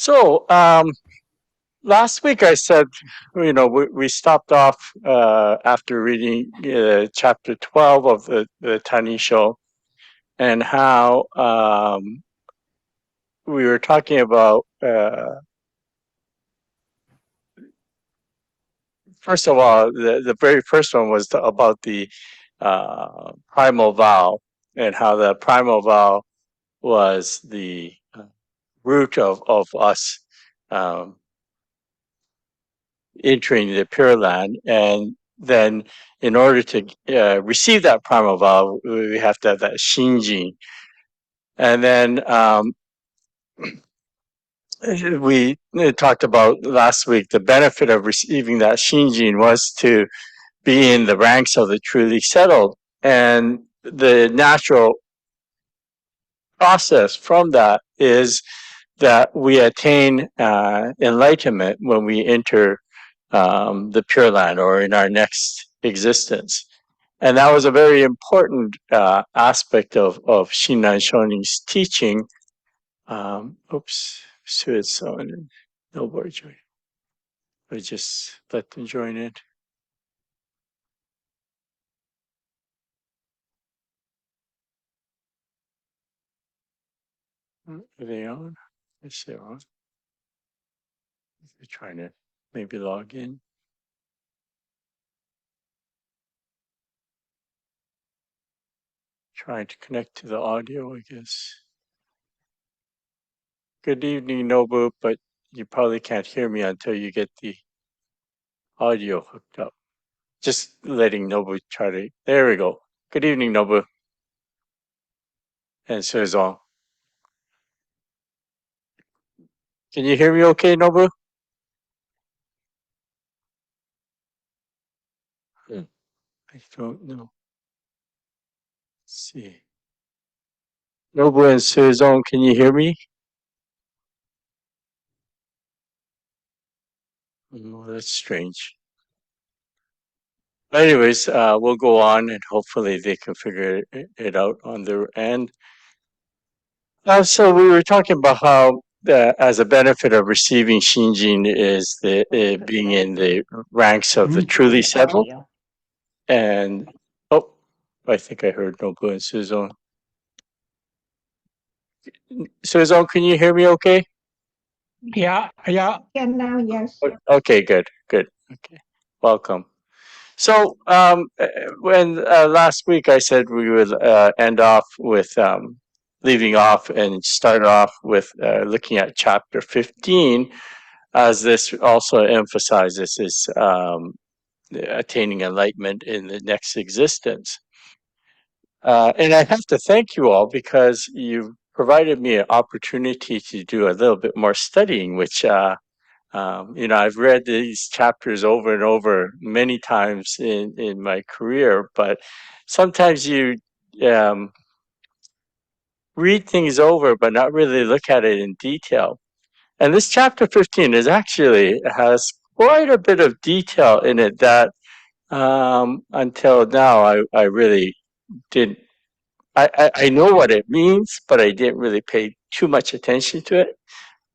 So, last week I said, we stopped off after reading chapter 12 of the Tannisho, and how we were talking about, first of all, the very first one was about the primal vow, and how the primal vow was the root of us um, entering the Pure Land. And then in order to receive that primal vow, we have to have that Shinjin. And then we talked about last week, the benefit of receiving that Shinjin was to be in the ranks of the truly settled. And the natural process from that is that we attain enlightenment when we enter the Pure Land, or in our next existence. And that was a very important aspect of Shinran Shonin's teaching. So it's someone and nobody join. I just let them join it. Are they on? Yes, they're on. They're trying to maybe log in. Trying to connect to the audio, I guess. Good evening, Nobu, but you probably can't hear me until you get the audio hooked up. Just letting Nobu try to. There we go. Good evening, Nobu. And Suizong. Can you hear me okay, Nobu? I don't know. Let's see. Nobu and Suizong, can you hear me? Oh, that's strange. But anyways, we'll go on, and hopefully they can figure it out on their end. So we were talking about how, as a benefit of receiving Shinjin, is the being in the ranks of the truly settled. And oh, I think I heard Nobu and Suizong. Suizong, can you hear me okay? Yeah. Can now, yes. Okay, good. Okay, welcome. So, when last week I said we would end off with leaving off and start off with looking at chapter 15, as this also emphasizes is attaining enlightenment in the next existence. And I have to thank you all, because you provided me an opportunity to do a little bit more studying, which I've read these chapters over and over many times in my career, but sometimes you read things over but not really look at it in detail. And this chapter 15 has quite a bit of detail in it that until now I really didn't. I know what it means, but I didn't really pay too much attention to it.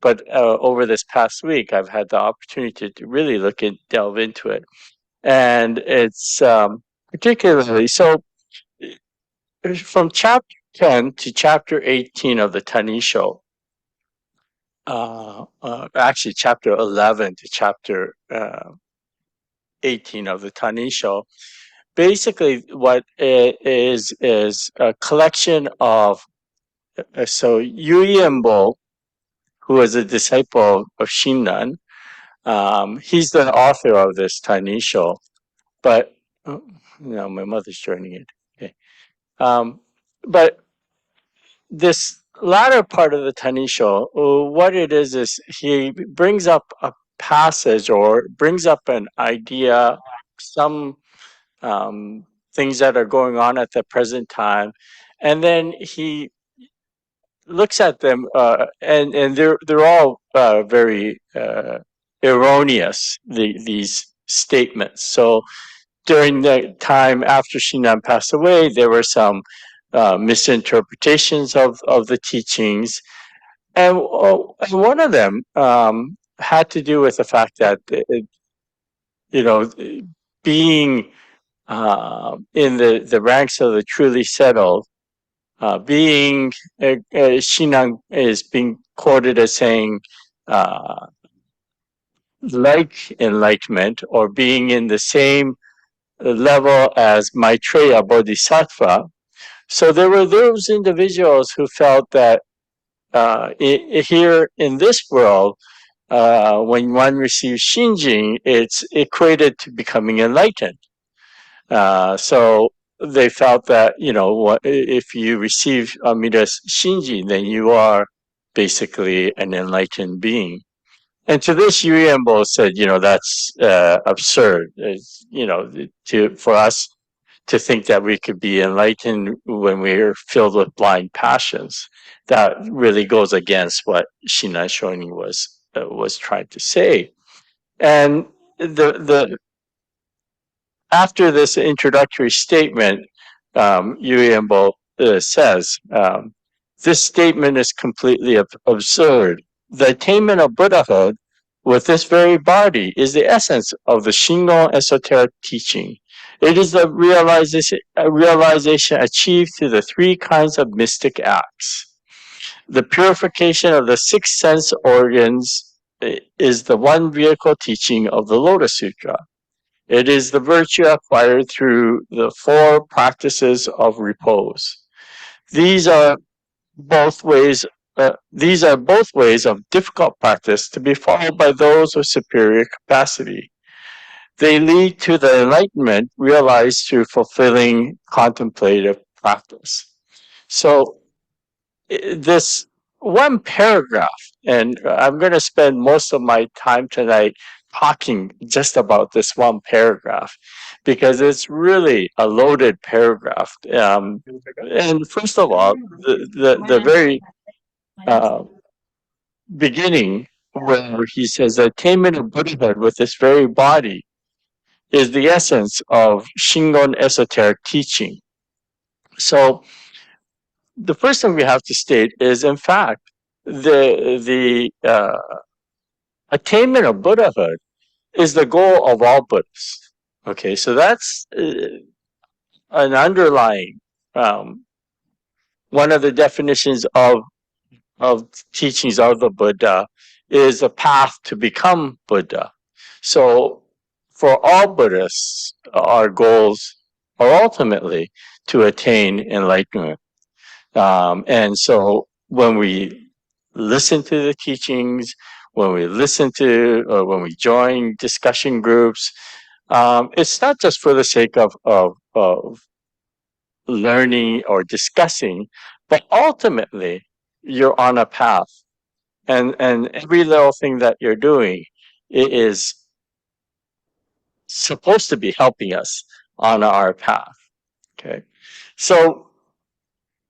But over this past week, I've had the opportunity to really delve into it. And it's particularly so from chapter 10 to chapter 18 of the Tannisho, actually chapter 11 to chapter 18 of the Tannisho, basically what it is a collection of, so Yu Yenbo, who was a disciple of Shinran. He's the author of this Tannisho, but no, my mother's joining it. Okay, but this latter part of the Tannisho, what it is he brings up a passage, or brings up an idea, some things that are going on at the present time, and then he looks at them, and they're all very erroneous. These statements. So during the time after Shinran passed away, there were some misinterpretations of the teachings. and one of them had to do with the fact that you know, being in the ranks of the truly settled, being Shinran is being quoted as saying, uh, like enlightenment or being in the same level as Maitreya Bodhisattva. So there were those individuals who felt that here in this world, when one receives Shinjin, it's equated to becoming enlightened. So they felt that, if you receive Amida's Shinjin, then you are basically an enlightened being. And to this, Yu Yenbo said, that's absurd. For us to think that we could be enlightened when we're filled with blind passions. That really goes against what Shinan Shonin was trying to say. And the after this introductory statement, Yu Yenbo says, this statement is completely absurd. The attainment of Buddhahood with this very body is the essence of the Shingon esoteric teaching. It is the realization achieved through the three kinds of mystic acts. The purification of the six sense organs is the one vehicle teaching of the Lotus Sutra. It is the virtue acquired through the four practices of repose. These are both ways. These are both ways of difficult practice to be followed by those of superior capacity. They lead to the enlightenment realized through fulfilling contemplative practice. So this one paragraph, and I'm going to spend most of my time tonight talking just about this one paragraph because it's really a loaded paragraph. And first of all, the very beginning where he says the attainment of Buddhahood with this very body is the essence of Shingon esoteric teaching. So the first thing we have to state is, in fact, the attainment of Buddhahood is the goal of all Buddhists. Okay, so that's an underlying one of the definitions of teachings of the Buddha is a path to become Buddha. So for all Buddhists, our goals are ultimately to attain enlightenment. And so when we listen to the teachings, when we listen to, or when we join discussion groups, it's not just for the sake of learning or discussing, but ultimately you're on a path. And every little thing that you're doing is supposed to be helping us on our path. Okay. So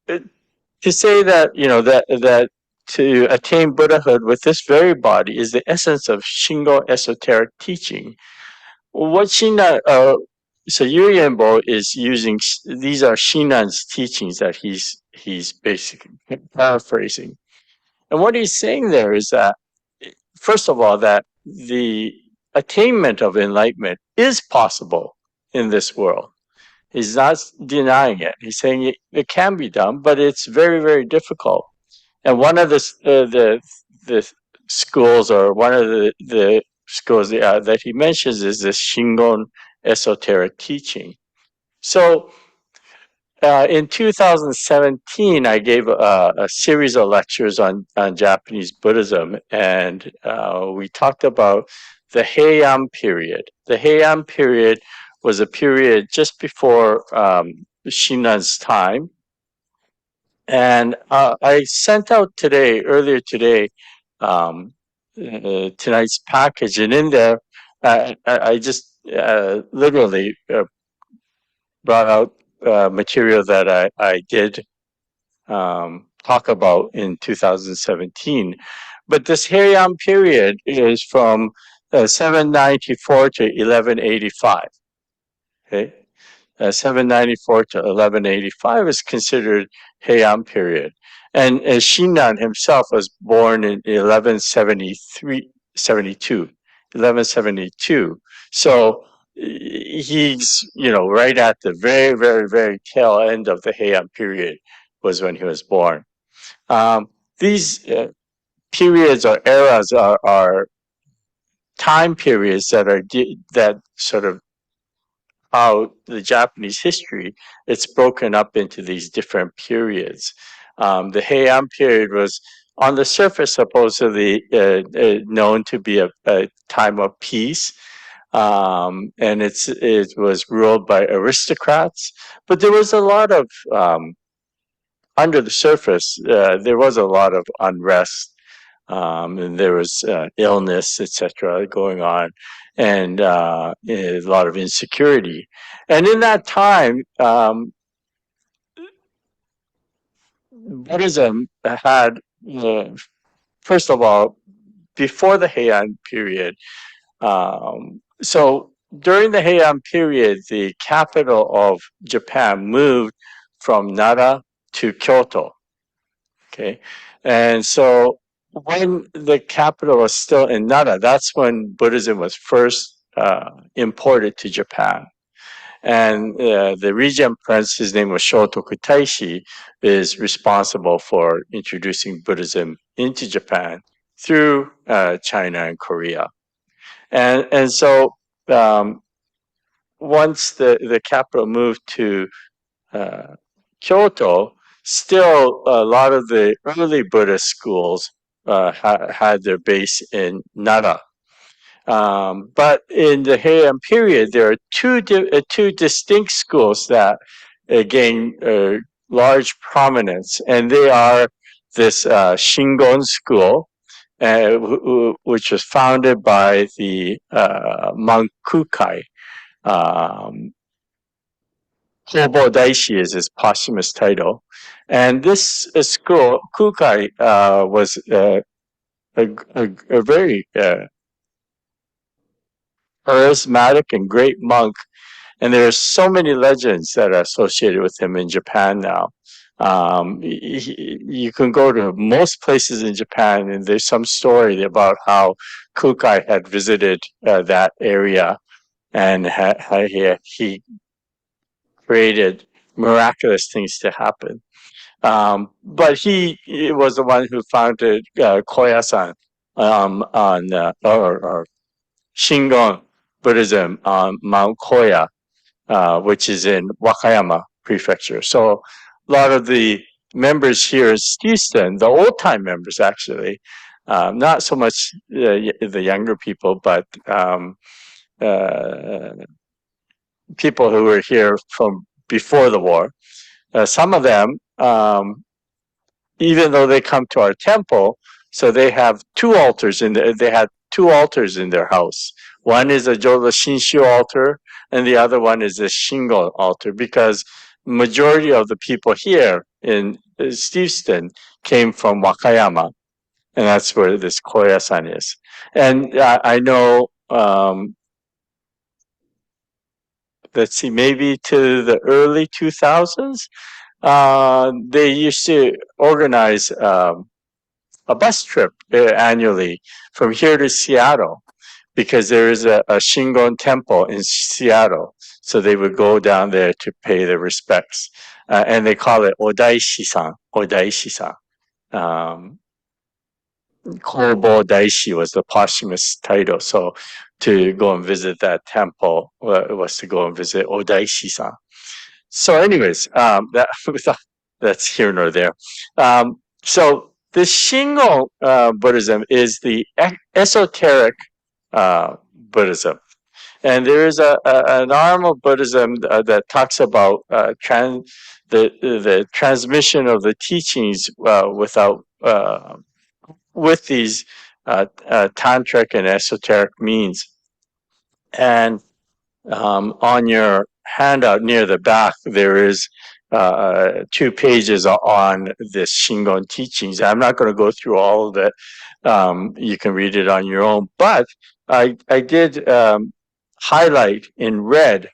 to say that, that to attain Buddhahood with this very body is the essence of Shingo esoteric teaching. What so Yu Yenbo is using, these are Shinan's teachings that he's basically paraphrasing. And what he's saying there is that, first of all, that the attainment of enlightenment is possible in this world. He's not denying it. He's saying it can be done, but it's very, very difficult. And one of the schools, or one of the schools that he mentions, is this Shingon esoteric teaching. So in 2017, I gave a series of lectures on Japanese Buddhism, and we talked about the Heian period. The Heian period was a period just before Shinan's time. And I sent out earlier today, tonight's package, and in there, I just literally brought out material that I did talk about in 2017. But this Heian period is from 794 to 1185. Okay, 794 to 1185 is considered Heian period. And Shinran himself was born in 1172. So he's, right at the very, very, very tail end of the Heian period was when he was born. These periods or eras are time periods that sort of how the Japanese history, it's broken up into these different periods. The Heian period was, on the surface, supposedly known to be a time of peace, and it was ruled by aristocrats. But there was a lot of under the surface. There was a lot of unrest, and there was illness, etc., going on, and a lot of insecurity. And in that time, Buddhism had, first of all, before the Heian period. So during the Heian period, the capital of Japan moved from Nara to Kyoto. Okay, and so when the capital was still in Nara, that's when Buddhism was first imported to Japan. And the regent prince, his name was Shotoku Taishi, is responsible for introducing Buddhism into Japan through China and Korea. And so once the capital moved to Kyoto, still a lot of the early Buddhist schools had their base in Nara. But in the Heian period, there are two distinct schools that gain large prominence, and they are this Shingon school, which was founded by the monk Kukai. Hobo Daishi is his posthumous title. And this school, Kukai, was a very charismatic and great monk. And there are so many legends that are associated with him in Japan now. You can go to most places in Japan, and there's some story about how Kukai had visited that area, and he created miraculous things to happen. But he was the one who founded Koyasan or Shingon Buddhism on Mount Koya, which is in Wakayama Prefecture. So a lot of the members here in Houston, the old time members actually, not so much the younger people, but people who were here from before the war. Some of them, even though they come to our temple, so they have they had two altars in their house. One is a Jodo Shinshu altar, and the other one is a Shingo altar, because majority of the people here in Steveston came from Wakayama, and that's where this Koya-san is. And I know, let's see, maybe to the early 2000s, they used to organize a bus trip annually from here to Seattle, because there is a Shingon temple in Seattle. So they would go down there to pay their respects. And they call it Odaishi-san. Odaishi-san. Kobo Daishi was the posthumous title. So to go and visit that temple was to go and visit Odaishi-san. So anyways, that's here nor there. So the Shingon Buddhism is the esoteric Buddhism. And there is an arm of Buddhism that talks about the transmission of the teachings with these tantric and esoteric means. And on your handout near the back, there is 2 pages on this Shingon teachings. I'm not going to go through all of it. You can read it on your own. But I did highlight in red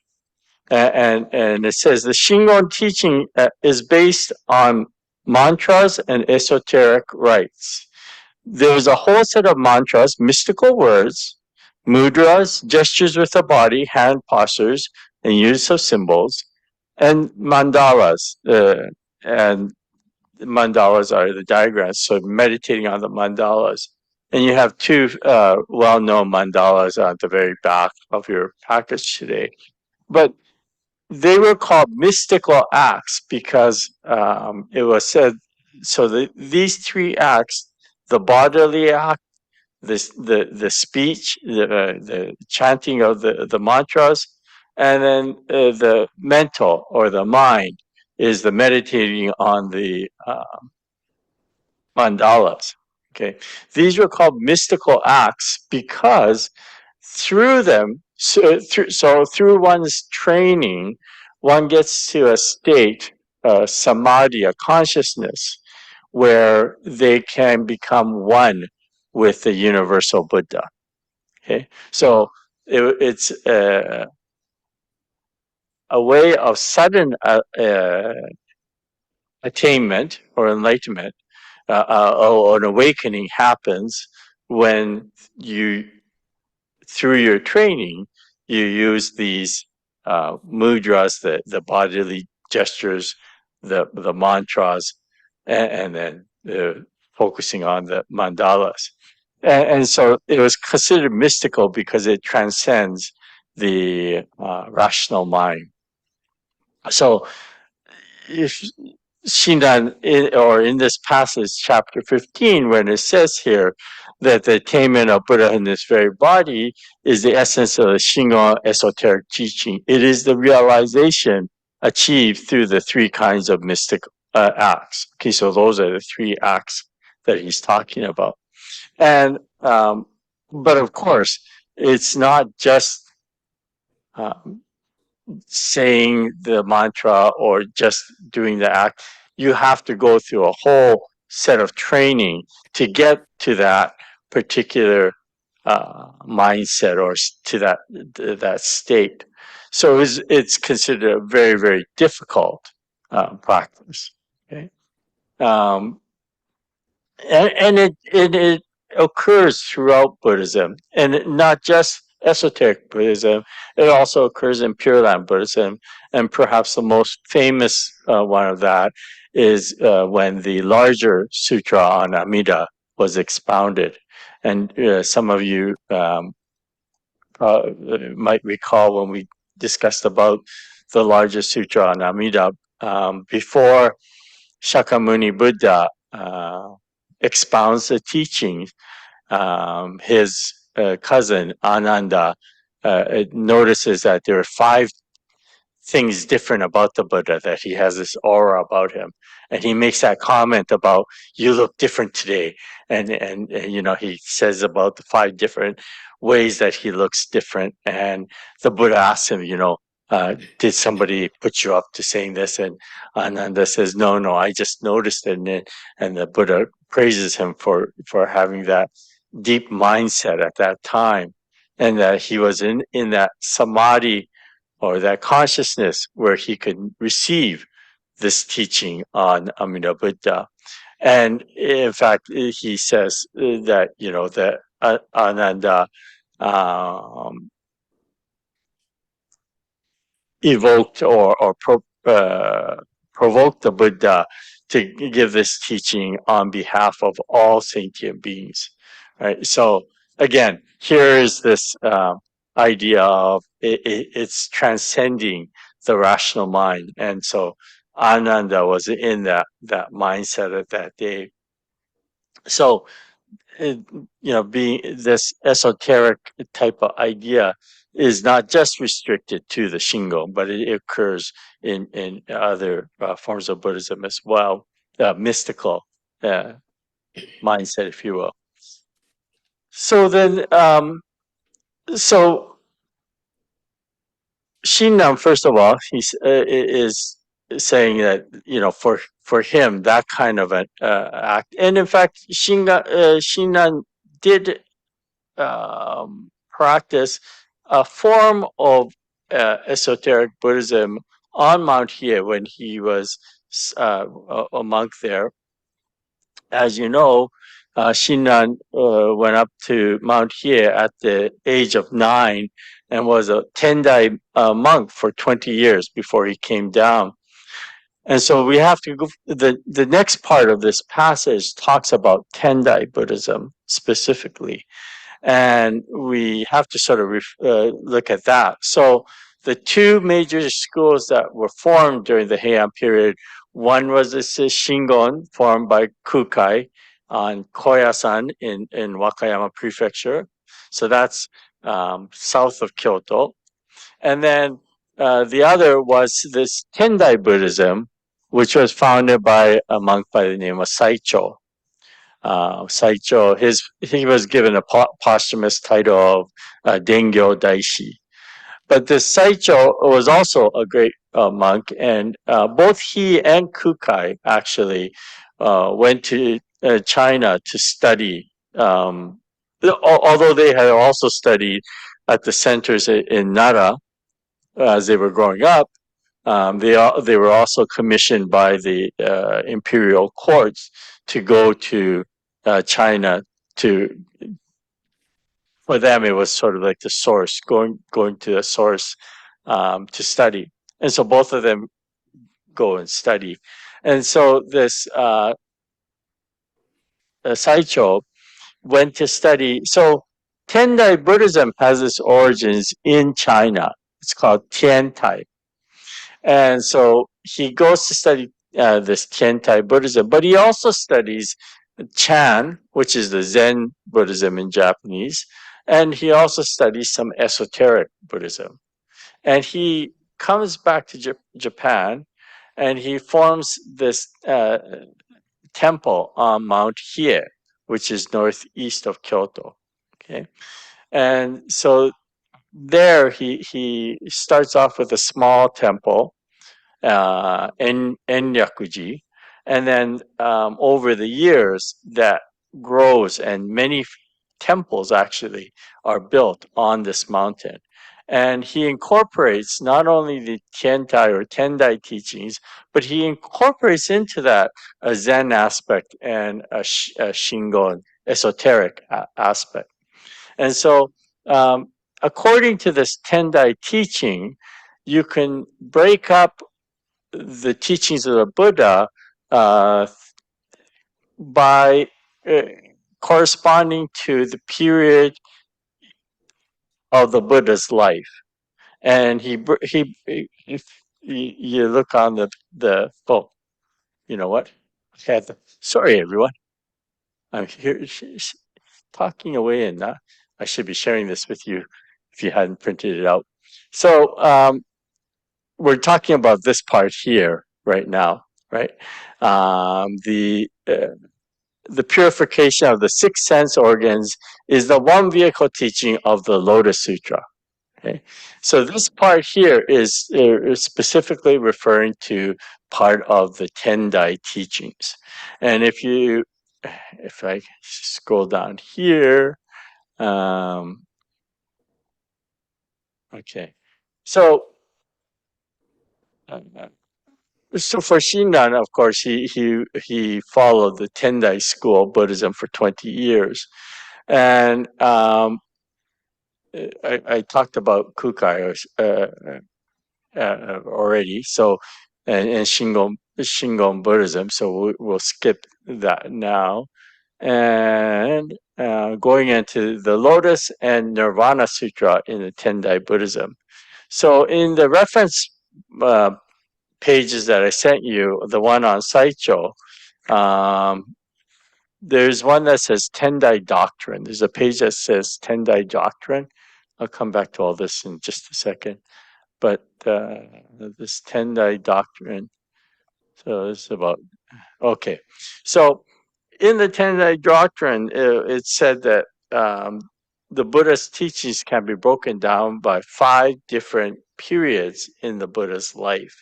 And it says the Shingon teaching is based on mantras and esoteric rites. There's a whole set of mantras, mystical words, mudras, gestures with the body, hand postures, and use of symbols, and mandalas. And mandalas are the diagrams, so meditating on the mandalas. And you have two well-known mandalas at the very back of your package today. But they were called mystical acts because it was said, so these three acts, the bodily act, the speech, the chanting of the mantras, and then the mental or the mind is the meditating on the mandalas. Okay, these were called mystical acts because through them, so through one's training, one gets to a state, samadhi, a consciousness, where they can become one with the universal Buddha. Okay, so it's a way of sudden attainment or enlightenment, or an awakening happens when you, through your training, you use these mudras, the bodily gestures, the mantras, and then focusing on the mandalas. And so it was considered mystical because it transcends the rational mind. So if Shinran, or in this passage, chapter 15, when it says here that the attainment of Buddha in this very body is the essence of the Shingon esoteric teaching, it is the realization achieved through the three kinds of mystic acts. Okay, so those are the three acts that he's talking about. And, but of course, it's not just um, saying the mantra or just doing the act. You have to go through a whole set of training to get to that particular mindset or to that state. So it's considered a very, very difficult practice. Okay. And it occurs throughout Buddhism, and not just esoteric Buddhism. It also occurs in Pure Land Buddhism, and perhaps the most famous one of that is when the larger sutra on Amida was expounded. And some of you might recall when we discussed about the larger sutra on Amida, before Shakyamuni Buddha expounds the teachings, his cousin Ananda notices that there are 5 things different about the Buddha, that he has this aura about him. And he makes that comment about, you look different today. And he says about the 5 different ways that he looks different. And the Buddha asks him, did somebody put you up to saying this? And Ananda says, no, I just noticed it. And the Buddha praises him for having that deep mindset at that time. And that he was in that samadhi, or that consciousness, where he could receive this teaching on Amida Buddha. And in fact, he says that, that Ananda evoked or provoked the Buddha to give this teaching on behalf of all sentient beings. Right? So again, here is this idea of it's transcending the rational mind, and so Ananda was in that mindset at that day. So being this esoteric type of idea is not just restricted to the Shingon, but it occurs in other forms of Buddhism as well, mystical mindset, if you will. So then, so Shinran, first of all, is saying that for him that kind of an act, and in fact, Shinran did practice a form of esoteric Buddhism on Mount Hiei when he was a monk there. As you know, Shinran went up to Mount Hiei at the age of 9 and was a Tendai monk for 20 years before he came down. And so we have to go. The next part of this passage talks about Tendai Buddhism specifically, and we have to sort of look at that. So the two major schools that were formed during the Heian period, one was this Shingon, formed by Kukai on Koyasan in Wakayama Prefecture. So that's south of Kyoto. And then the other was this Tendai Buddhism, which was founded by a monk by the name of Saicho. Saicho, he was given a posthumous title of Dengyo Daishi. But this Saicho was also a great monk, and both he and Kukai actually went to China to study. Although they had also studied at the centers in Nara as they were growing up, they were also commissioned by the imperial courts to go to China to. For them, it was sort of like the source, going to the source to study, and so both of them go and study, and so this Saicho went to study. So Tendai Buddhism has its origins in China. It's called Tiantai. And so he goes to study this Tiantai Buddhism, but he also studies Chan, which is the Zen Buddhism in Japanese, and he also studies some esoteric Buddhism. And he comes back to Japan, and he forms this temple on Mount Hiei, which is northeast of Kyoto. Okay, and so there he starts off with a small temple Enryakuji, and then over the years that grows, and many temples actually are built on this mountain. And he incorporates not only the Tiantai or Tendai teachings, but he incorporates into that a Zen aspect and a Shingon esoteric aspect. And so, according to this Tendai teaching, you can break up the teachings of the Buddha by corresponding to the period of the Buddha's life. And if you look on the oh, you know what? Sorry, everyone. I'm here talking away, and I should be sharing this with you if you hadn't printed it out. So we're talking about this part here right now, right? The purification of the six sense organs is the one vehicle teaching of the Lotus Sutra. Okay, so this part here is specifically referring to part of the Tendai teachings, and if I scroll down here, okay, so. So for Shinran, of course, he followed the Tendai school of Buddhism for 20 years, and I talked about Kukai already. So and Shingon Buddhism. So we'll skip that now, and going into the Lotus and Nirvana Sutra in the Tendai Buddhism. So in the reference pages that I sent you, the one on Saicho, there's one that says Tendai Doctrine. There's a page that says Tendai Doctrine. I'll come back to all this in just a second. But this Tendai Doctrine, so it's about, okay. So in the Tendai Doctrine, it said that the Buddha's teachings can be broken down by 5 different periods in the Buddha's life.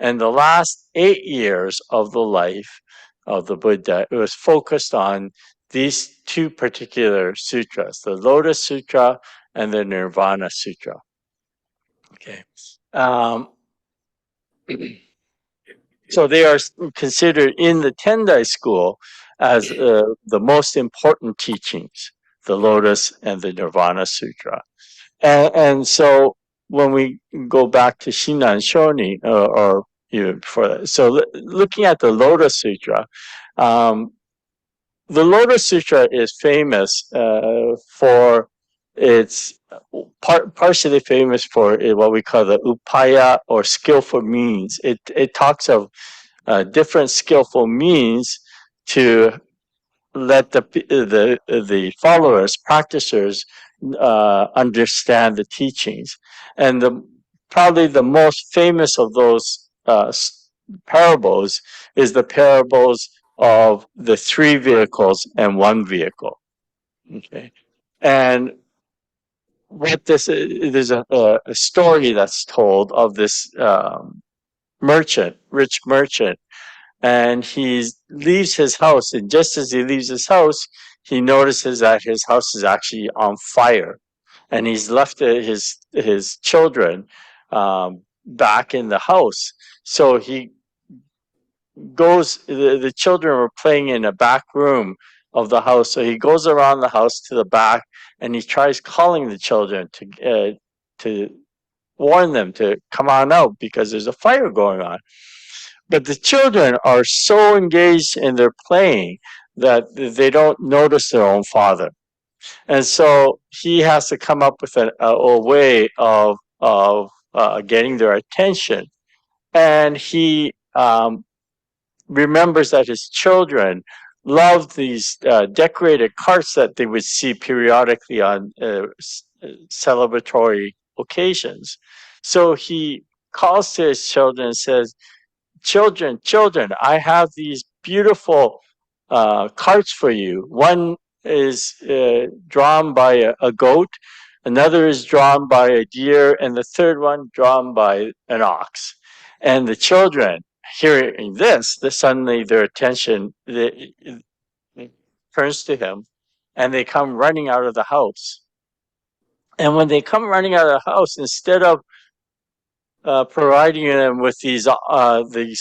And the last 8 years of the life of the Buddha, it was focused on these 2 particular sutras, the Lotus Sutra and the Nirvana Sutra. Okay. Um, so they are considered in the Tendai school as the most important teachings, the Lotus and the Nirvana Sutra. And so when we go back to Shinan Shoni, or even before that, so looking at the Lotus Sutra, um, the Lotus Sutra is famous for its partially famous for what we call the upaya or skillful means. It talks of different skillful means to let the followers, practitioners, understand the teachings, and probably the most famous of those parables is the parables of the three vehicles and one vehicle. Okay, and what this is, there's a story that's told of this rich merchant, and he leaves his house, and just as he leaves his house, he notices that his house is actually on fire, and he's left his children back in the house. So he goes. The children were playing in a back room of the house, so he goes around the house to the back, and he tries calling the children to warn them to come on out because there's a fire going on. But the children are so engaged in their playing that they don't notice their own father. And so he has to come up with a way of getting their attention. And he remembers that his children loved these decorated carts that they would see periodically on celebratory occasions. So he calls to his children and says, children, children, I have these beautiful carts for you. One is drawn by a goat, another is drawn by a deer, and the third one drawn by an ox. And the children, hearing this, suddenly their attention turns to him, and they come running out of the house. And when they come running out of the house, instead of providing them with these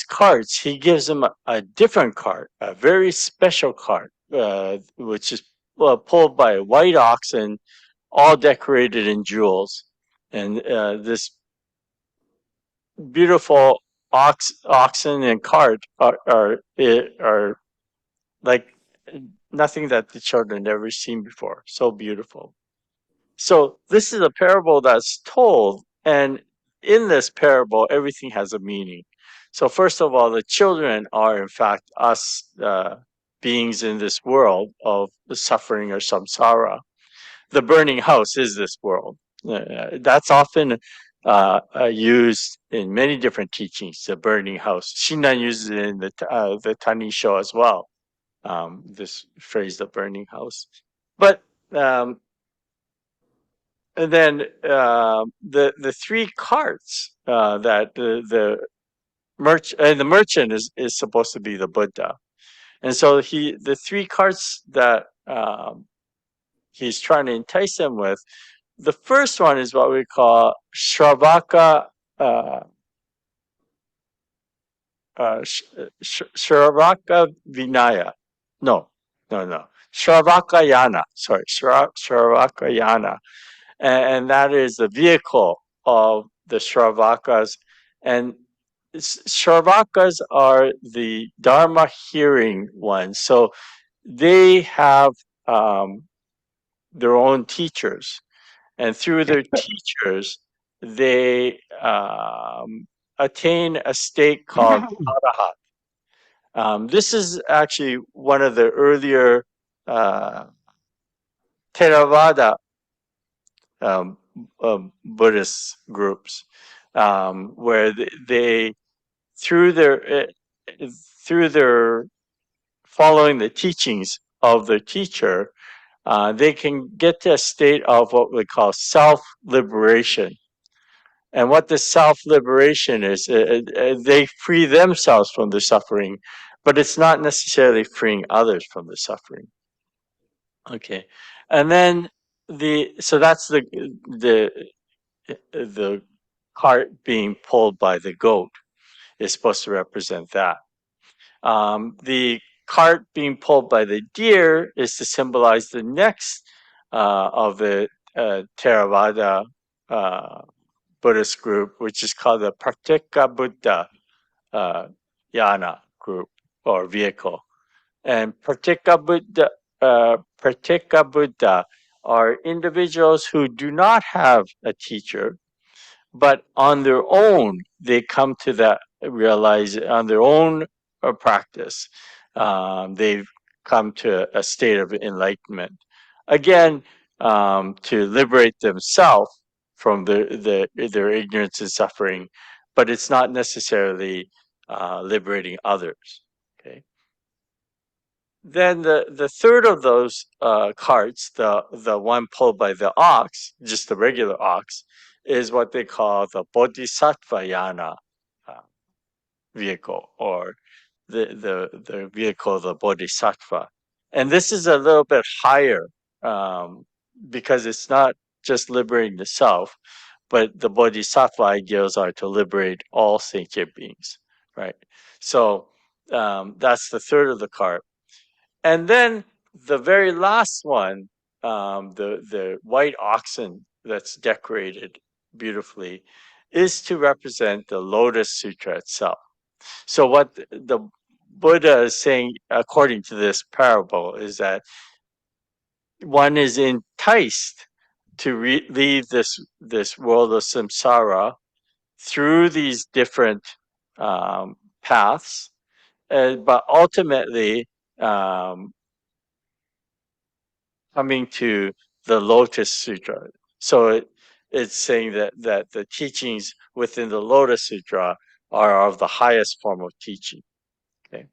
carts, he gives them a different cart, a very special cart, which is pulled by white oxen, all decorated in jewels. And this beautiful oxen and cart are like nothing that the children had ever seen before. So beautiful. So this is a parable that's told, and in this parable, everything has a meaning. So first of all, the children are in fact us beings in this world of the suffering or samsara. The burning house is this world. That's often used in many different teachings. The burning house. Shinran uses it in the Tannisho as well. This phrase, the burning house. But and then the three carts that the merchant is supposed to be the Buddha, and so the three carts that he's trying to entice them with. The first one is what we call Shravaka uh, Shravaka Vinaya. No, no, no. Shravakayana. Sorry, Shravakayana, and that is the vehicle of the Shravakas. And Shravakas are the Dharma hearing ones. So they have their own teachers. And through their teachers, they attain a state called arahat. This is actually one of the earlier uh, Theravada um, Buddhist groups, where they through their following the teachings of their teacher, they can get to a state of what we call self liberation. And what this self liberation is, they free themselves from the suffering, but it's not necessarily freeing others from the suffering. Okay, and then so that's the cart being pulled by the goat is supposed to represent that. The cart being pulled by the deer is to symbolize the next of the Theravada Buddhist group, which is called the Pratyeka Buddha uh, Yana group or vehicle. And Pratyeka Buddha are individuals who do not have a teacher, but on their own they come to that realize on their own practice. They've come to a state of enlightenment again, to liberate themselves from their ignorance and suffering, but it's not necessarily liberating others. Okay. Then the third of those carts, the one pulled by the ox, just the regular ox, is what they call the Bodhisattva Yana uh, vehicle, or the vehicle of the Bodhisattva. And this is a little bit higher, because it's not just liberating the self, but the Bodhisattva ideals are to liberate all sentient beings, right? So that's the third of the cart. And then the very last one, the white oxen that's decorated beautifully, is to represent the Lotus Sutra itself. So what the Buddha is saying, according to this parable, is that one is enticed to leave this world of samsara through these different paths, but ultimately um, coming to the Lotus Sutra. So it's saying that the teachings within the Lotus Sutra are of the highest form of teaching. Okay.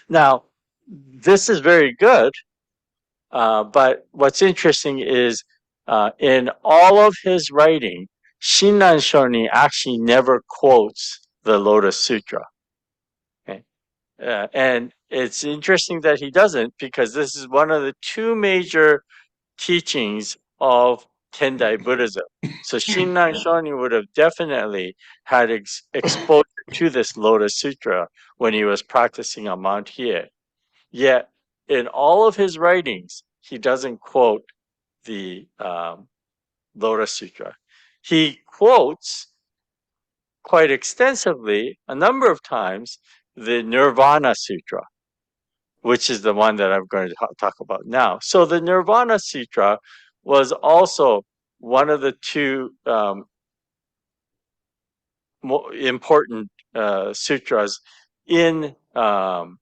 Now, this is very good, but what's interesting is in all of his writing, Shinran Shoni actually never quotes the Lotus Sutra. Okay. And it's interesting that he doesn't, because this is one of the two major teachings of Tendai Buddhism. So Shinran Shoni would have definitely had exposure to this Lotus Sutra when he was practicing on Mount Hiei. Yet, in all of his writings, he doesn't quote the Lotus Sutra. He quotes quite extensively, a number of times, the Nirvana Sutra, which is the one that I'm going to talk about now. So the Nirvana Sutra was also one of the two important sutras in the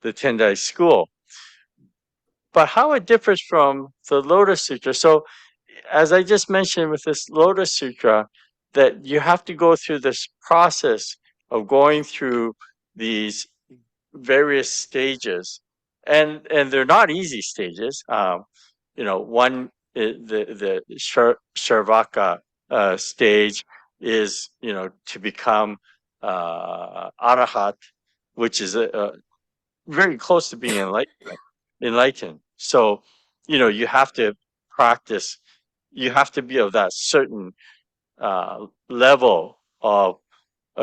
Tendai school. But how it differs from the Lotus Sutra. So, as I just mentioned with this Lotus Sutra, that you have to go through this process of going through these various stages, and they're not easy stages. One the Sharvaka stage is to become Arahat, which is very close to being enlightened. So you have to practice. You have to be of that certain level of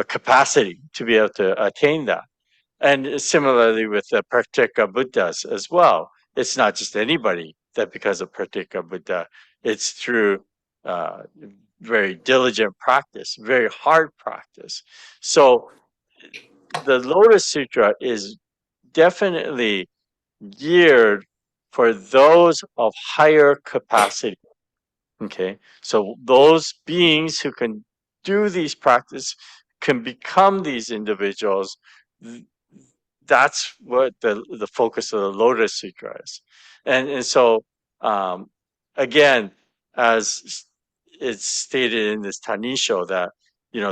capacity to be able to attain that. And similarly with the Pratyeka Buddhas as well. It's not just anybody that becomes a Pratyeka Buddha. It's through very diligent practice, very hard practice. So the Lotus Sutra is definitely geared for those of higher capacity. Okay, so those beings who can do these practice can become these individuals. That's what the focus of the Lotus Sutra is, and so again, as it's stated in this Tannisho, that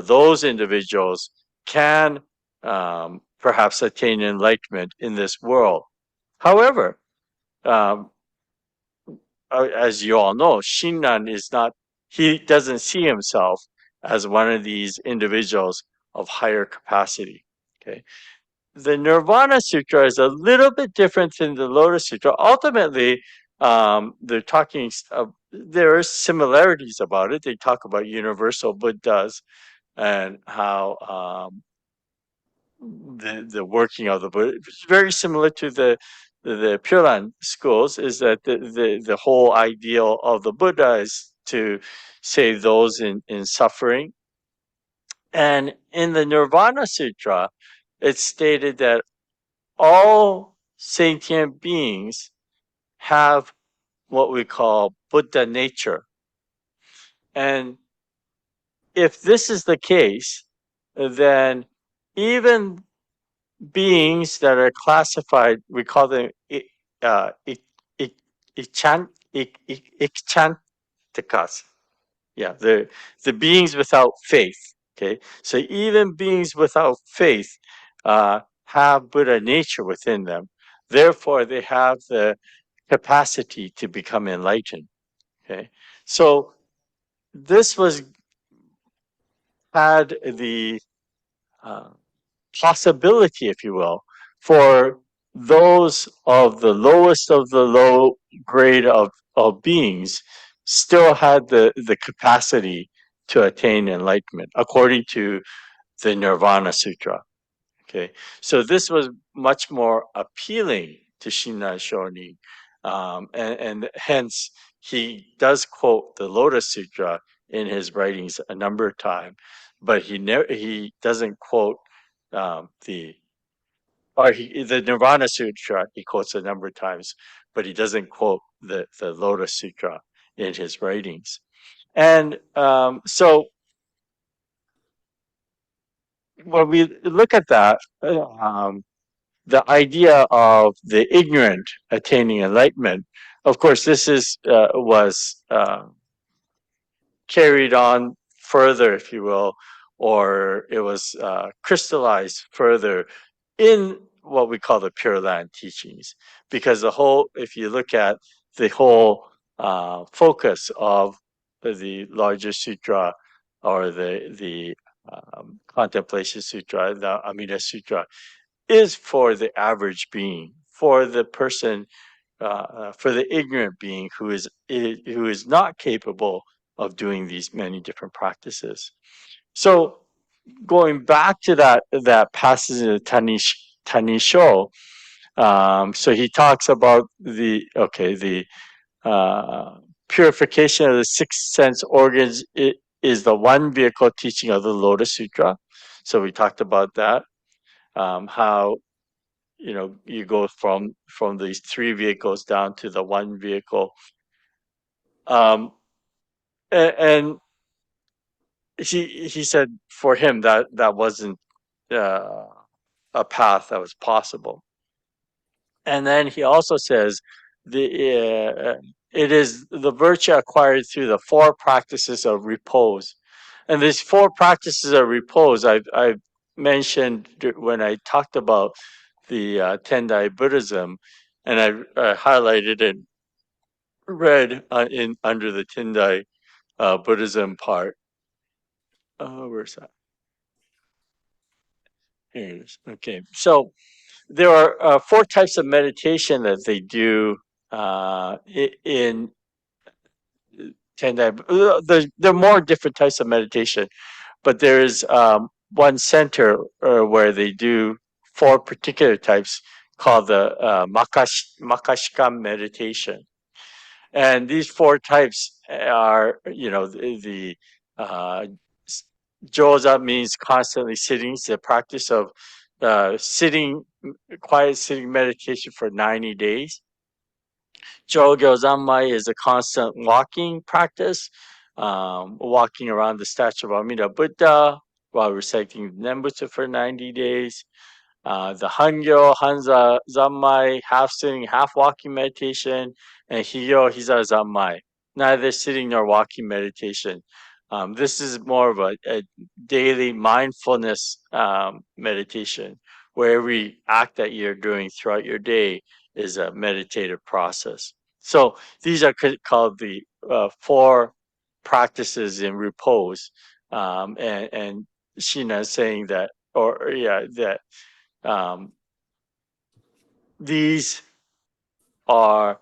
those individuals can perhaps attain enlightenment in this world. However, um, as you all know, Shinran is not, he doesn't see himself as one of these individuals of higher capacity. Okay. The Nirvana Sutra is a little bit different than the Lotus Sutra. Ultimately, they're talking. There are similarities about it. They talk about universal Buddhas and how the working of the Buddha, which is very similar to the Pure Land schools, is that the whole ideal of the Buddha is to save those in suffering. And in the Nirvana Sutra, it's stated that all sentient beings have what we call Buddha nature. And if this is the case, then even beings that are classified, we call them ikchantikas. Yeah, the beings without faith. Okay, so even beings without faith have Buddha nature within them. Therefore, they have the capacity to become enlightened. Okay, so this was had the uh, possibility, if you will, for those of the lowest of the low grade of beings still had the capacity to attain enlightenment, according to the Nirvana Sutra. Okay, so this was much more appealing to Shinran Shonin, and hence he does quote the Lotus Sutra in his writings a number of times, but he doesn't quote the the Nirvana Sutra. He quotes a number of times, but he doesn't quote the Lotus Sutra in his writings. And so when we look at that, the idea of the ignorant attaining enlightenment, of course, this is was carried on further, if you will, or it was crystallized further in what we call the Pure Land teachings, because the whole, if you look at the whole focus of the larger sutra or the contemplation sutra, the Amida Sutra, is for the average being, for the person, for the ignorant being who is not capable of doing these many different practices. So going back to that passage in the Tanisho, so he talks about the purification of the six sense organs. It is the one vehicle teaching of the Lotus Sutra. So we talked about that. How you go from these three vehicles down to the one vehicle, um and he said for him that wasn't uh, a path that was possible. And then he also says it is the virtue acquired through the four practices of repose. And these four practices of repose I've mentioned when I talked about the Tendai Buddhism, and I highlighted and read in under the Tendai Buddhism part. Where's that? Here it is. Okay, so there are four types of meditation that they do in Tendai. There are more different types of meditation, but there is one center where they do four particular types called the Makashika meditation. And these four types are, the uh, Joza means constantly sitting. It's the practice of quiet sitting meditation for 90 days. Jogyo Zanmai is a constant walking practice, walking around the statue of Amida Buddha while reciting Nembutsu for 90 days. The Hangyo, Hanza Zammai, half sitting, half walking meditation, and Hyo, Hiza Zammai, neither sitting nor walking meditation. This is more of a daily mindfulness meditation, where every act that you're doing throughout your day is a meditative process. So these are called the four practices in repose. And Shina is saying that, or yeah, that um, these are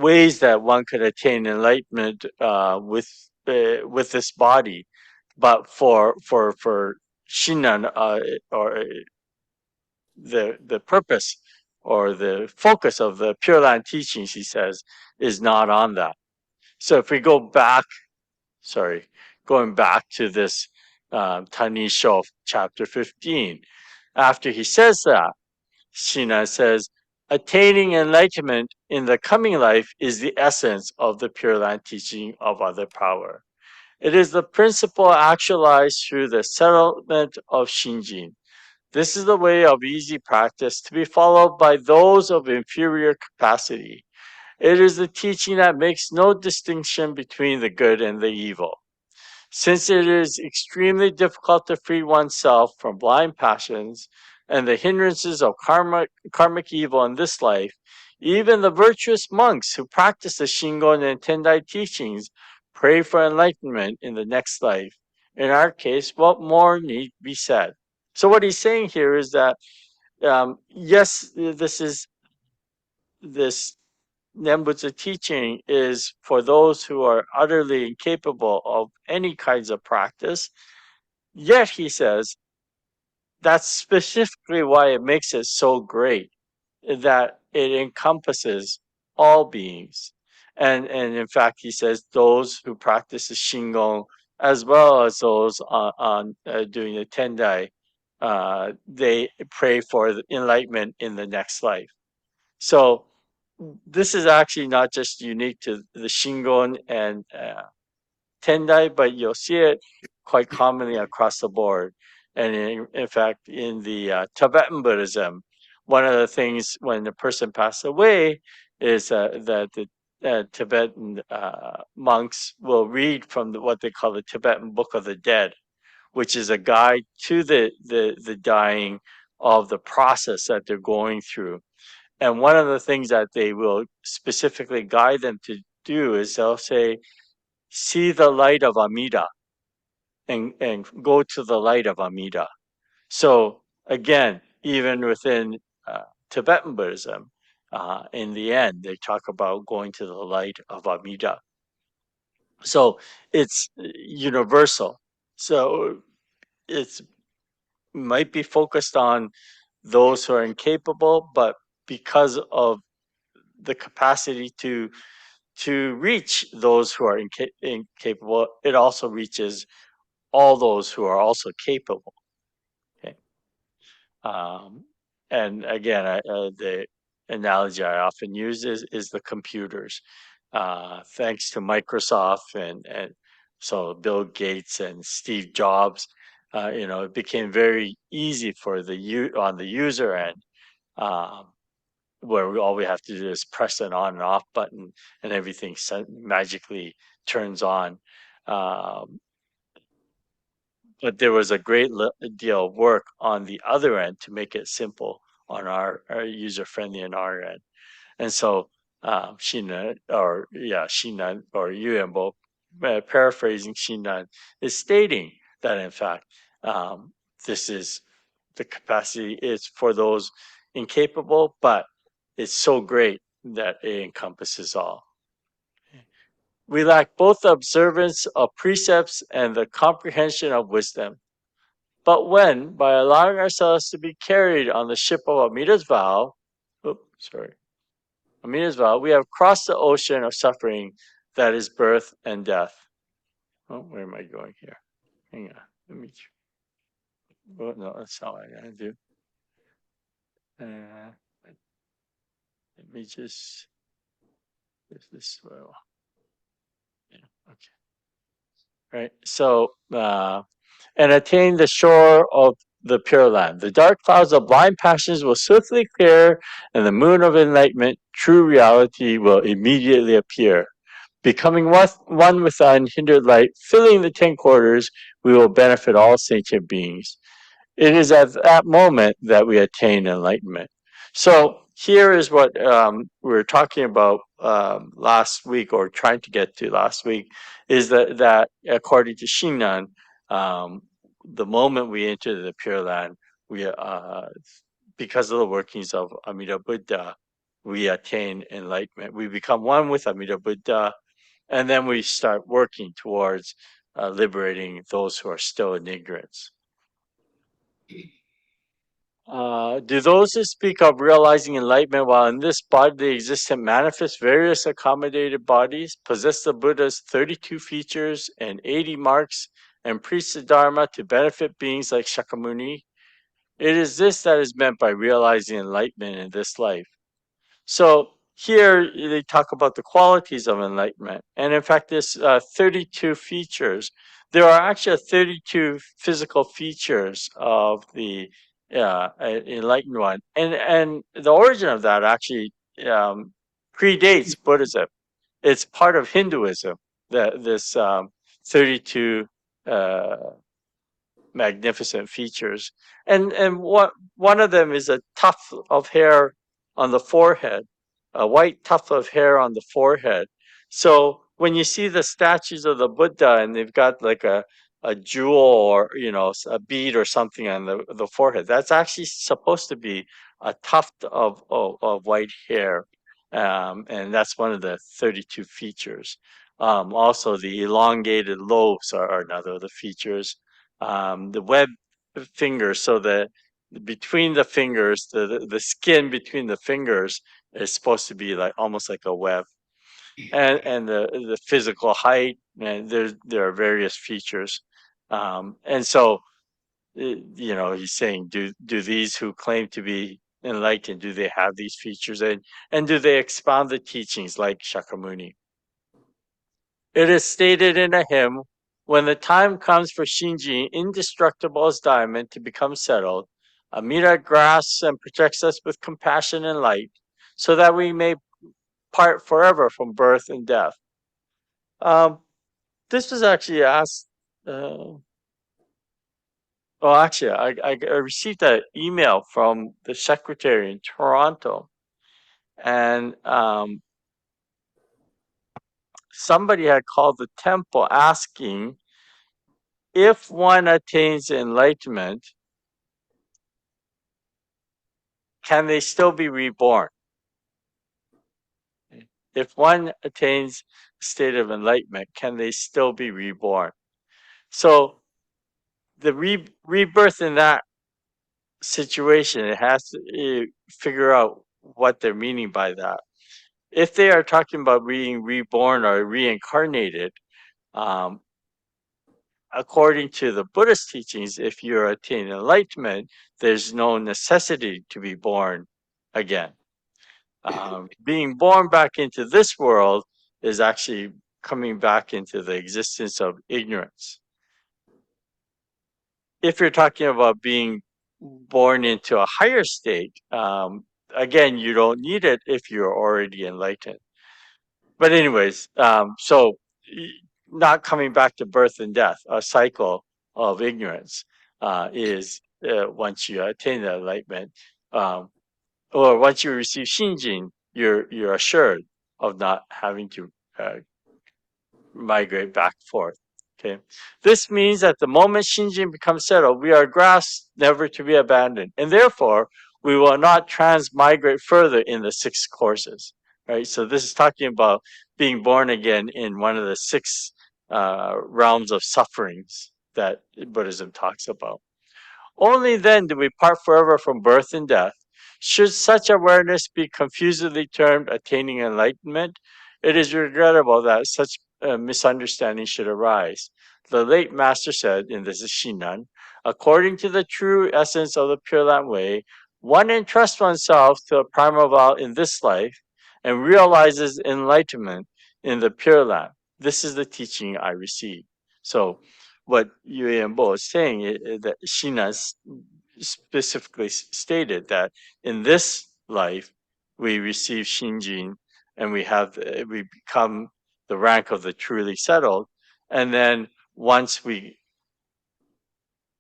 ways that one could attain enlightenment with this body, but for Shinran, or the purpose or the focus of the Pure Land teachings, he says, is not on that. So if we go back, going back to this Tannisho chapter 15, after he says that, Shina says, attaining enlightenment in the coming life is the essence of the Pure Land teaching of other power. It is the principle actualized through the settlement of Shinjin. This is the way of easy practice to be followed by those of inferior capacity. It is the teaching that makes no distinction between the good and the evil. Since it is extremely difficult to free oneself from blind passions and the hindrances of karmic evil in this life, even the virtuous monks who practice the Shingon and Tendai teachings pray for enlightenment in the next life. In our case, what more need be said? So what he's saying here is that yes, this Nembutsu teaching is for those who are utterly incapable of any kinds of practice. Yet he says that's specifically why it makes it so great, that it encompasses all beings. And in fact, he says those who practice the Shingon as well as those on doing the Tendai, they pray for the enlightenment in the next life. So this is actually not just unique to the Shingon and Tendai, but you'll see it quite commonly across the board. And in fact, in the Tibetan Buddhism, one of the things when the person passes away is that the Tibetan monks will read from what they call the Tibetan Book of the Dead, which is a guide to the dying of the process that they're going through. And one of the things that they will specifically guide them to do is they'll say, see the light of Amida, and go to the light of Amida. So again, even within Tibetan Buddhism, in the end, they talk about going to the light of Amida. So it's universal. So it's might be focused on those who are incapable, but because of the capacity to reach those who are incapable, it also reaches all those who are also capable. Okay. And again, the analogy I often use is the computers. Thanks to Microsoft and so Bill Gates and Steve Jobs, it became very easy for on the user end, um, where all we have to do is press an on and off button, and everything magically turns on. Um, but there was a great deal of work on the other end to make it simple on our user friendly on our end. And so Shinan or Yuenbo, paraphrasing Shinan, is stating that in fact this is the capacity is for those incapable, but it's so great that it encompasses all. We lack both the observance of precepts and the comprehension of wisdom. But when, by allowing ourselves to be carried on the ship of Amida's vow, Amida's vow, we have crossed the ocean of suffering that is birth and death. Oh, where am I going here? Hang on. No, that's not what I'm going to do. Let me just, this well. Yeah, okay. Right. So, and attain the shore of the Pure Land. The dark clouds of blind passions will swiftly clear, and the moon of enlightenment, true reality, will immediately appear. Becoming one with the unhindered light, filling the 10 quarters, we will benefit all sentient beings. It is at that moment that we attain enlightenment. So here is what we were talking about last week, or trying to get to last week, is that according to Shinran, the moment we enter the Pure Land, we because of the workings of Amida Buddha, we attain enlightenment. We become one with Amida Buddha, and then we start working towards liberating those who are still in ignorance. Do those who speak of realizing enlightenment while in this body they exist and manifest various accommodated bodies, possess the Buddha's 32 features and 80 marks, and preach the Dharma to benefit beings like Shakyamuni? It is this that is meant by realizing enlightenment in this life. So here they talk about the qualities of enlightenment. And in fact, there's 32 features. There are actually 32 physical features of the enlightened one. And the origin of that actually predates Buddhism. It's part of Hinduism, this 32 uh, magnificent features. And what one of them is a tuft of hair on the forehead, a white tuft of hair on the forehead. So when you see the statues of the Buddha and they've got like a jewel or a bead or something on the forehead, that's actually supposed to be a tuft of white hair. And that's one of the 32 features. Also, the elongated lobes are another of the features. The web fingers, so the between the fingers, the skin between the fingers is supposed to be like almost like a web. And the physical height, and there are various features. And so he's saying, do these who claim to be enlightened, do they have these features, and do they expound the teachings like Shakyamuni? It is stated in a hymn, when the time comes for Shinji, indestructible as diamond, to become settled, Amida grasps and protects us with compassion and light, so that we may part forever from birth and death. This was actually asked. Well, actually, I received an email from the secretary in Toronto, and somebody had called the temple asking if one attains enlightenment, can they still be reborn? If one attains a state of enlightenment, can they still be reborn? So the rebirth in that situation, it has to figure out what they're meaning by that. If they are talking about being reborn or reincarnated, um, according to the Buddhist teachings, if you're attaining enlightenment, there's no necessity to be born again. Being born back into this world is actually coming back into the existence of ignorance. If you're talking about being born into a higher state, again, you don't need it if you're already enlightened. But anyways, so not coming back to birth and death, a cycle of ignorance is once you attain the enlightenment, or once you receive Shinjin, you're assured of not having to migrate back and forth. Okay, this means that the moment Shinjin becomes settled, we are grasped, never to be abandoned, and therefore we will not transmigrate further in the 6 courses. Right. So this is talking about being born again in one of the 6 realms of sufferings that Buddhism talks about. Only then do we part forever from birth and death. Should such awareness be confusedly termed attaining enlightenment, it is regrettable that such a misunderstanding should arise. The late master said in the Shinan, according to the true essence of the Pure Land Way, one entrusts oneself to a primal vow in this life and realizes enlightenment in the Pure Land. This is the teaching I received. So what Yue Bo is saying is that Shina specifically stated that in this life we receive Shinjin and we become the rank of the truly settled, and then once we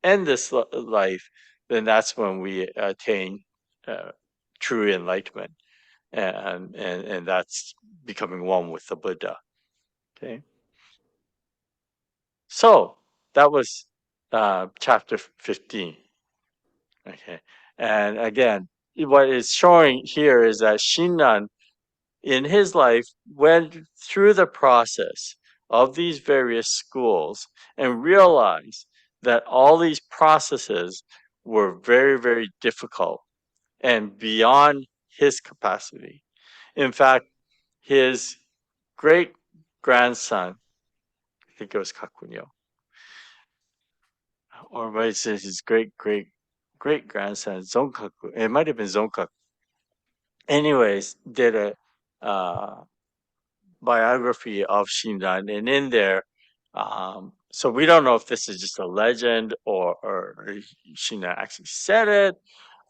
end this life, then that's when we attain true enlightenment, and that's becoming one with the Buddha. Okay. So that was chapter 15. Okay. And again, what it's showing here is that Shinran in his life went through the process of these various schools and realized that all these processes were very, very difficult and beyond his capacity. In fact, his great grandson, I think it was Kakunyo, or maybe it's his great grandson, Zonkaku, it might have been Zonkaku, anyways, did a uh, biography of Shinran, and in there, so we don't know if this is just a legend or Shinran actually said it,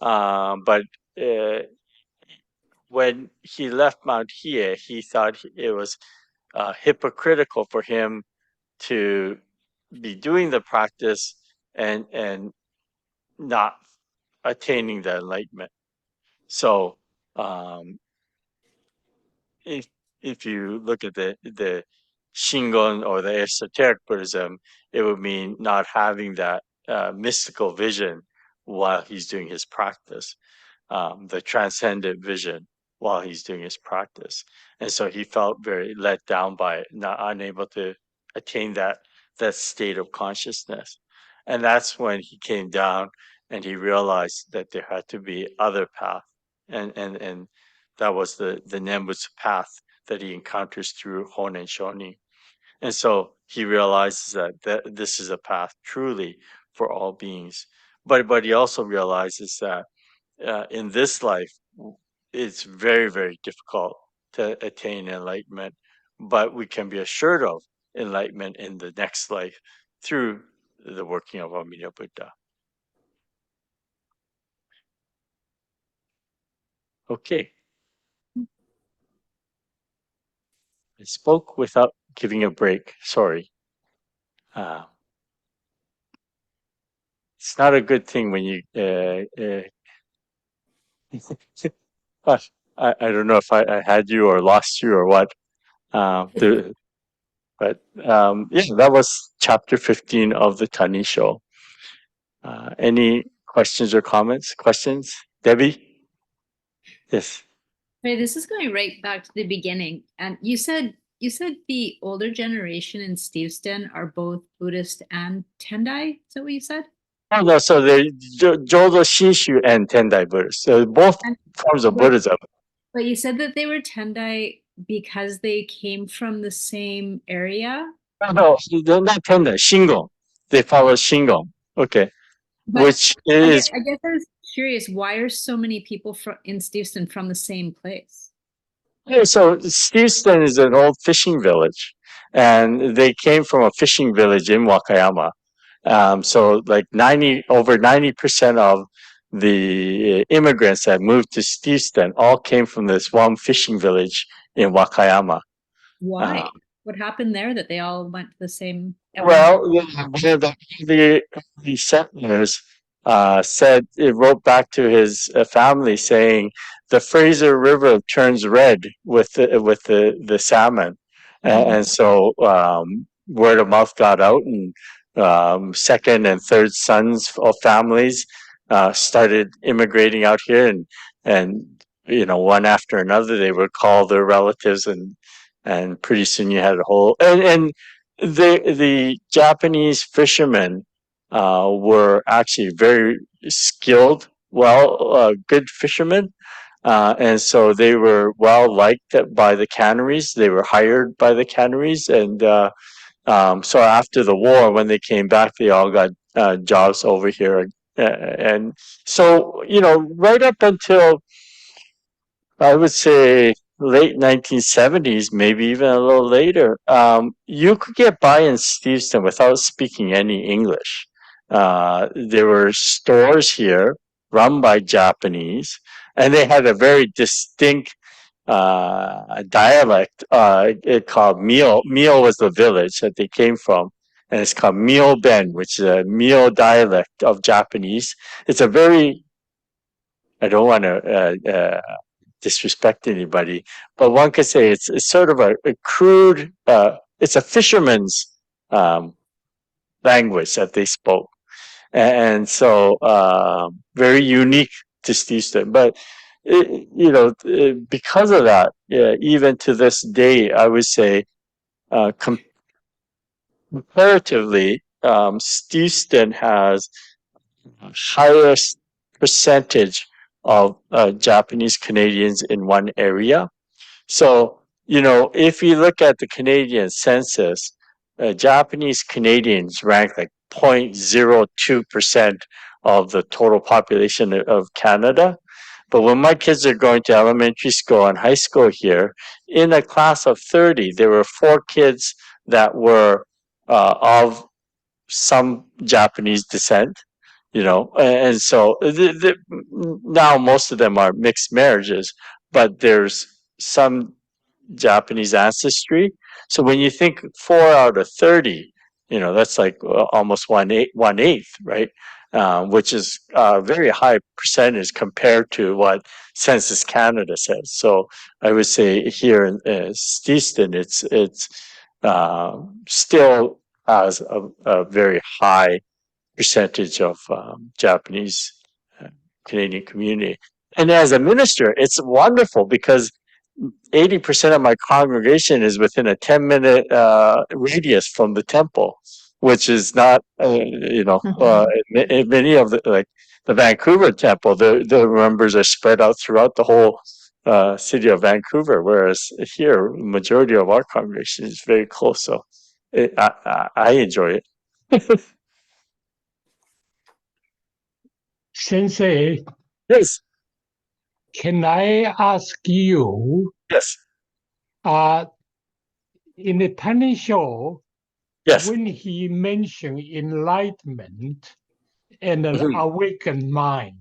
but uh, when he left Mount Hiei, he thought it was hypocritical for him to be doing the practice and not attaining the enlightenment. So um, if if you look at the Shingon or the esoteric Buddhism, it would mean not having that mystical vision while he's doing his practice, the transcendent vision while he's doing his practice, and so he felt very let down by it, not unable to attain that state of consciousness, and that's when he came down and he realized that there had to be other path, and that was the Nembutsu path that he encounters through Honen Shoni. And so he realizes that this is a path truly for all beings. But he also realizes that in this life, it's very, very difficult to attain enlightenment, but we can be assured of enlightenment in the next life through the working of Amida Buddha. Okay. I spoke without giving a break. Sorry. Uh, it's not a good thing when you. Gosh, I don't know if I had you or lost you or what. But yeah, that was chapter 15 of the Tannisho. Any questions or comments? Questions, Debbie? Yes. Right, this is going right back to the beginning. And you said the older generation in Steveston are both Buddhist and Tendai. Is that what you said? Oh no, so the Jodo Shinshu and Tendai Buddhists, so both And forms of but Buddhism. but you said that they were Tendai because they came from the same area. No, they're not Tendai, Shingon. They follow Shingon. Okay, But which I guess, is I guess I was curious, why are so many people from in Steveston from the same place? yeah, so Steveston is an old fishing village, and they came from a fishing village in Wakayama. So like 90% of the immigrants that moved to Steveston all came from this one fishing village in Wakayama. Why? Uh, What happened there that they all went to the same at one well, the settlers said it wrote back to his family saying the Fraser River turns red with the salmon, Mhm. and so word of mouth got out, and second and third sons of families started immigrating out here, and one after another they would call their relatives, and pretty soon you had a whole and the Japanese fishermen were actually very skilled, good fishermen, and so they were well liked by the canneries. They were hired by the canneries, and so after the war, when they came back, they all got jobs over here, and so right up until I would say late 1970s, maybe even a little later. You could get by in Steveston without speaking any English. There were stores here run by Japanese, and they had a very distinct dialect it called Mio. Mio was the village that they came from, and it's called Mio Ben, which is a Mio dialect of Japanese. It's a very I don't want to disrespect anybody, but one could say it's sort of a crude. It's a fisherman's um, language that they spoke, and so very unique to Steveston. But because of that, yeah, even to this day, I would say comparatively, Steveston has highest percentage of Japanese Canadians in one area. So, if you look at the Canadian census, Japanese Canadians rank like 0.02% of the total population of Canada. But when my kids are going to elementary school and high school here, in a class of 30, there were 4 kids that were of some Japanese descent, and so now most of them are mixed marriages, but there's some Japanese ancestry. So when you think 4 out of 30, that's like almost one eighth, right? Which is a very high percentage compared to what Census Canada says. So I would say here in Steveston, it's still has a very high percentage of Japanese Canadian community. And as a minister, it's wonderful because 80% of my congregation is within a 10-minute radius from the temple, which is not, in many of the Vancouver temple, the members are spread out throughout the whole city of Vancouver, whereas here, the majority of our congregation is very close. So I enjoy it. Sensei, Yes, can I ask you, yes, in the Tannisho, yes. when he mentioned enlightenment and an Mhm. awakened mind,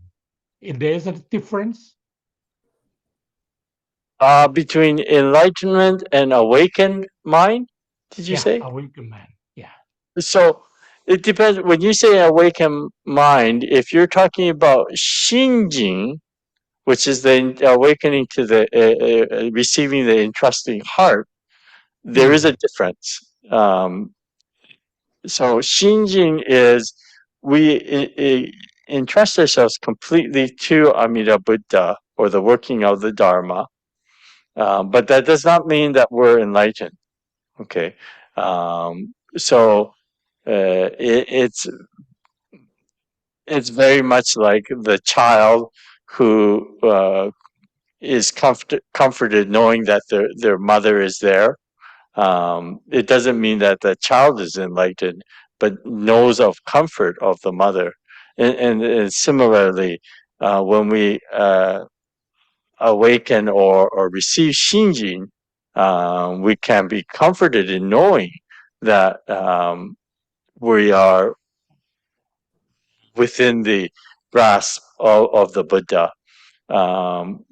there's a difference? Between enlightenment and awakened mind, did you Yeah, say? awakened mind. Yeah. So it depends. When you say awakened mind, if you're talking about shinjin, which is the awakening to the receiving the entrusting heart, there is a difference. So shinjin is we entrust ourselves completely to Amida Buddha or the working of the Dharma, but that does not mean that we're enlightened. Okay, so it's very much like the child who is comforted knowing that their mother is there. It doesn't mean that the child is enlightened, but knows of comfort of the mother. And similarly, when we awaken or receive shinjin, we can be comforted in knowing that we are within the grasp of the Buddha.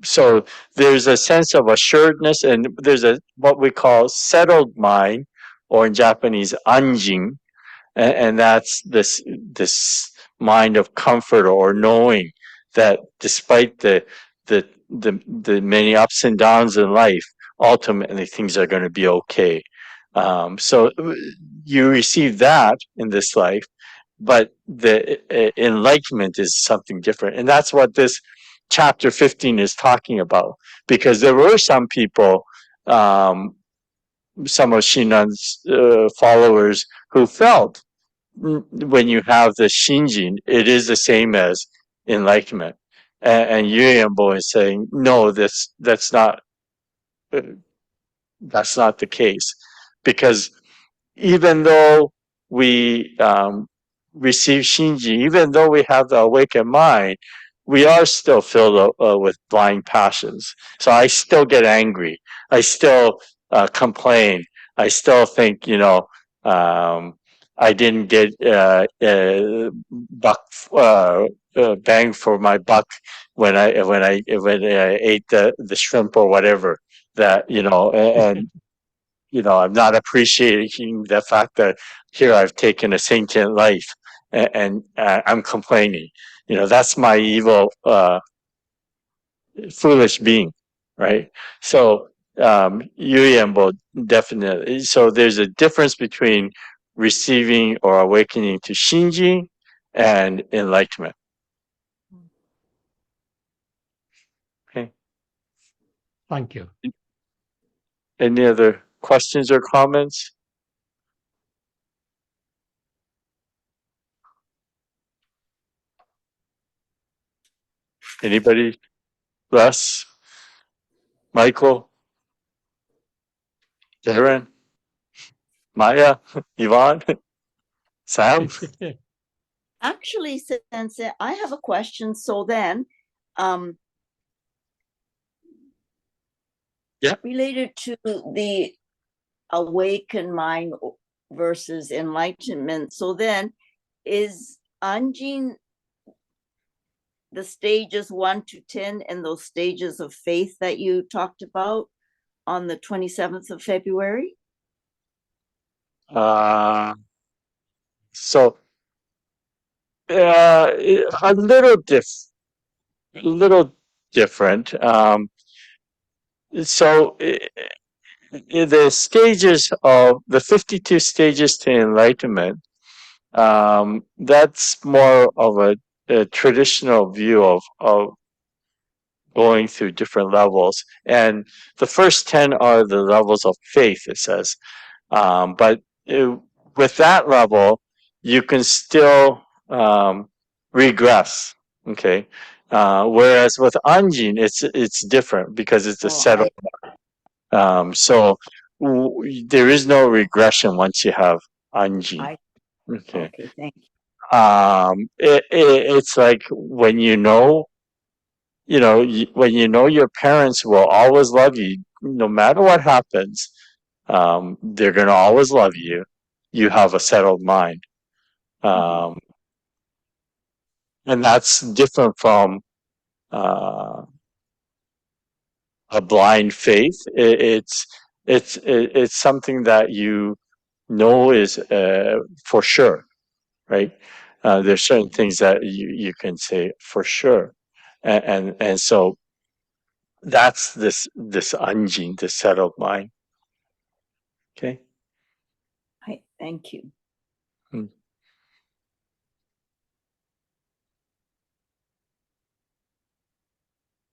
So there's a sense of assuredness, and there's what we call settled mind, or in Japanese, anjin, and that's this mind of comfort or knowing that despite the many ups and downs in life, ultimately things are going to be okay. So you receive that in this life, but the enlightenment is something different, and that's what this chapter 15 is talking about. Because there were some people, some of Shinan's followers, who felt when you have the Shinjin, it is the same as enlightenment. And Yuyambo is saying, no, uh, that's not the case. Because even though we receive Shinji, even though we have the awakened mind, we are still filled with blind passions. So I still get angry. I still complain. I still think, I didn't get buck bang for my buck when I ate the shrimp or whatever. That and I'm not appreciating the fact that here I've taken a sentient life, and I'm complaining. That's my evil, foolish being, right? So, Yuyembo definitely. So there's a difference between receiving or awakening to Shinji and enlightenment. Thank you. Any other questions or comments? Anybody? Russ? Michael? Darren? Maya? Yvonne? Sam? Actually, Sensei, I have a question. So then, Yeah. related to the awakened mind versus enlightenment. So then, is Anjin the stages 1 to 10 and those stages of faith that you talked about on the 27th of February? So a little different. So the stages of the 52 stages to enlightenment, that's more of a traditional view of going through different levels. And the first 10 are the levels of faith, it says. But with that level, you can still regress. Okay. Whereas with Anjin, it's different because it's a set of. So there is no regression once you have Anjin. Okay. Okay, thank you. It's like when when you know your parents will always love you, no matter what happens. They're going to always love you. You have a settled mind. And that's different from a blind faith. It's something that you know is for sure, right? There's certain things that you can say for sure. And so that's this anjin, this settled mind. Okay. Hi, thank you.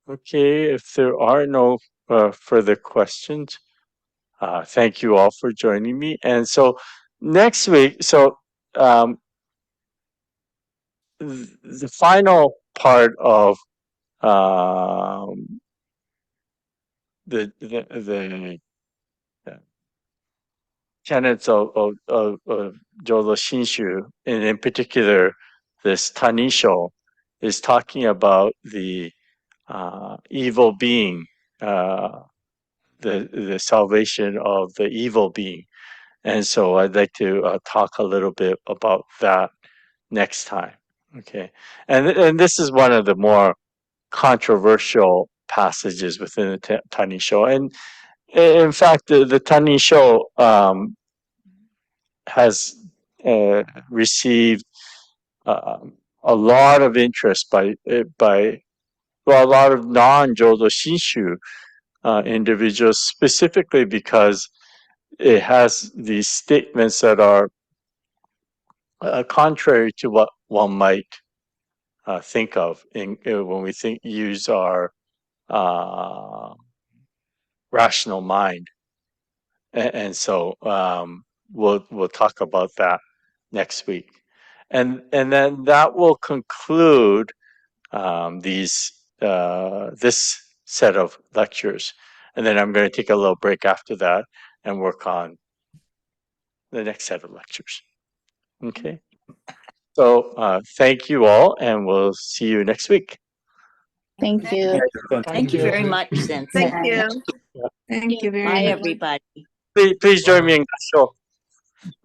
Okay, if there are no further questions, thank you all for joining me. And so next week, the final part of the tenets of Jodo Shinshu, and in particular, this Tannisho, is talking about the evil being, the salvation of the evil being. And so I'd like to talk a little bit about that next time. Okay. And this is one of the more controversial passages within the Tannisho. And in fact, the Tannisho has received a lot of interest by a lot of non-Jodo Shinshu individuals, specifically because it has these statements that are contrary to what one might think of when we use our rational mind, and so we'll talk about that next week, and then that will conclude this set of lectures, and then I'm going to take a little break after that and work on the next set of lectures. Okay. So thank you all, and we'll see you next week. Thank you. Thank you very much, Sensei. Thank you. Thank you very Bye, much. everybody. Please join me in Gasho.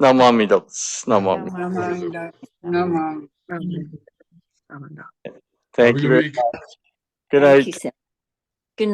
Namo Amida Butsu. Namo Amida. No, Mom. Thank you very much. Good Thank night. you, Sensei.